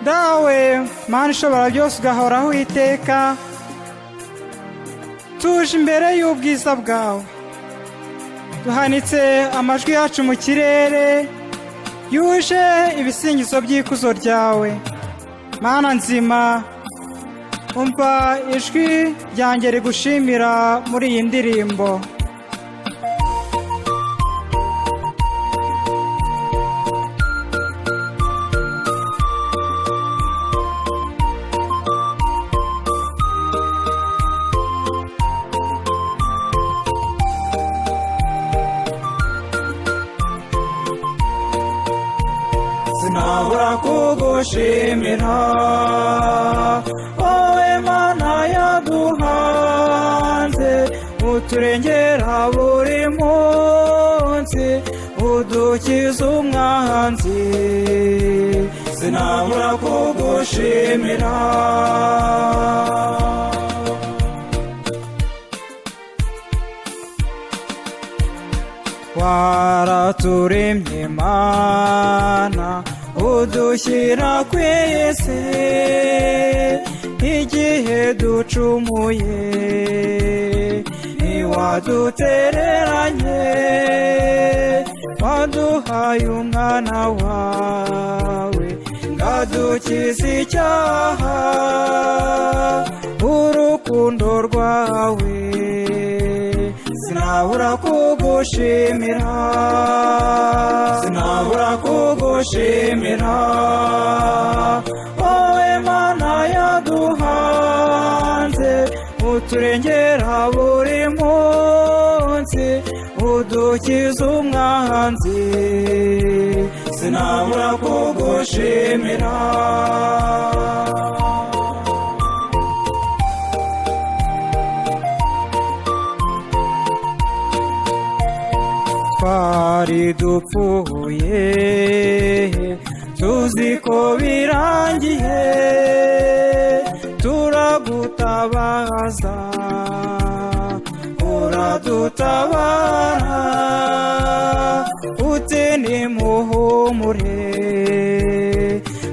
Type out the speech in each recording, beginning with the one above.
dawe Mana ishobora byose ugahoraho iteka, tuje imbere y'ubwiza bwawe, duhanitse amajwi yacu mu kirere yuje ibisingizo by'ikuzo ryawe. Mana nzima, umva ijwi ryanjye rigushimira muri iyi ndirimbo. Sinabura kugushimira wowe Mana yaduhanze, uturengera buri munsi, udukiza umwanzi. Sinabura kugushimira. Waraturemye Mana, udushyira ku isi igihe ducumuye, ntiwadutereranye, waduhaye umwana wawe ngadukiza icyaha. Urukundo rwawe sinabura kugushimira, sinabura kugushimira wowe Mana yaduhanze, uturengera buri munsi, udukiza umwanzi. Sinabura kugushimira. Twari dupfuye tuzi ko birangiye, turagutabaza uradutabara, uti nimuhumure,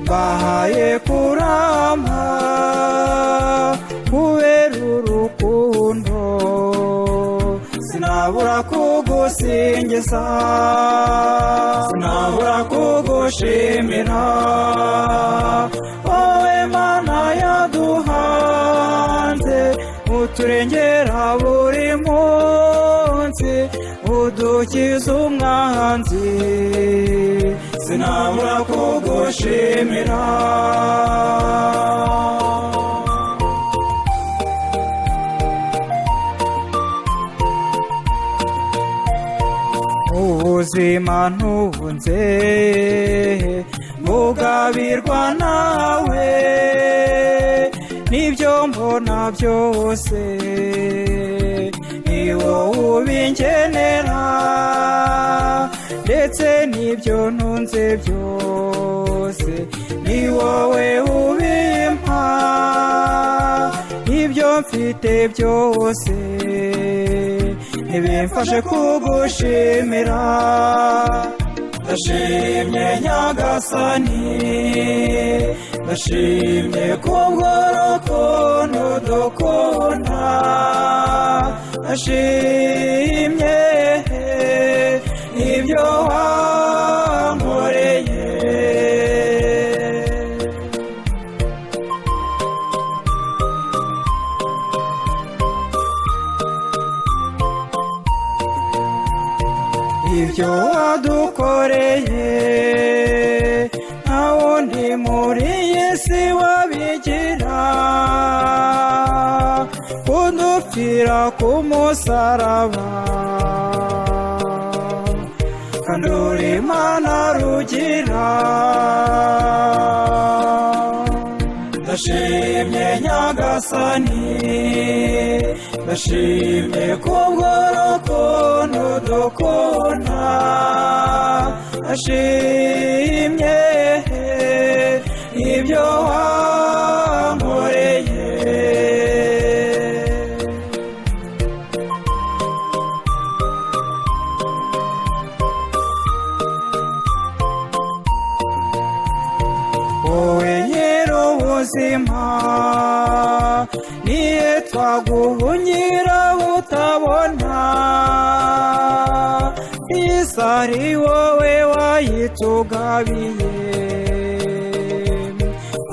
bahaye kurama kubera urukundo. Sinabura kugusingiza, sinabura kugushimira wowe Mana yaduhanze, uturengera buri munsi, udukiza umwanzi. Sinabura kugushimira. Ubuzima ntunze bugabirwa nawe, n'ibyo mbona byose ni wowe ubingenera, ndetse n'ibyo ntunze byose ni wowe ubimpa, ibyo mfite byose ntibimfashe kugushimira. Ndashimye Nyagasani, ndashimye kubw'urukundo dukunda, ndashimye ibyo wankoreye. Ibyo wadukoreye nta wundi muri iyi si wabigira, kudupfira ku musaraba, kandi uri Mana rugira. Ndashimye Nyagasani, ndashimye kubw'urukundo dukunda, ndashimye ibyo wankoreye. wowe ubuzima niye twaguhunyira utabona isari wowe wayitugabiye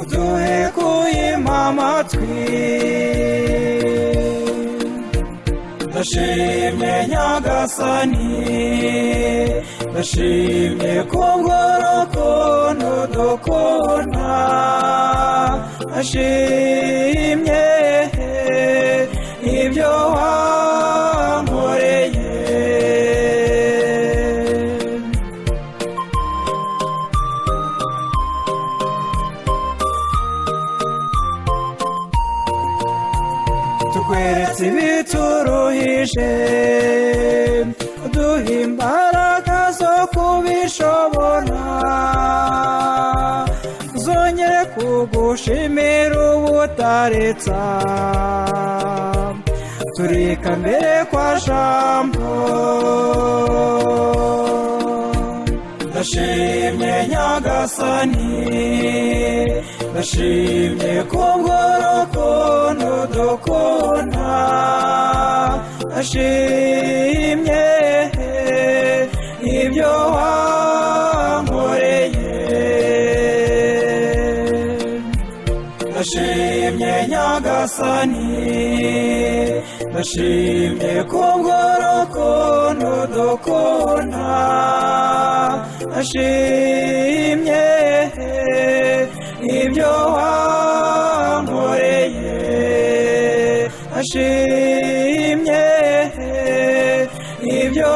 uduhe kuyima amatwi ndashimye nyagasani ndashimye kubw'urukundo dukunda ndashimye ibyo wankoreye tukweretse ibituruhije uduha imbaraga zo kubishobora zongere kugushimira ubutaretsa turika mbere kwa jambo ndashimye nyagasani ndashimye kubw'urukundo dukunda ndashimye ibyo wankoreye ndashimye nyagasani ndashimye kubw'urukundo dukunda ndashimye ibyo wankoreye ndashimye ibyo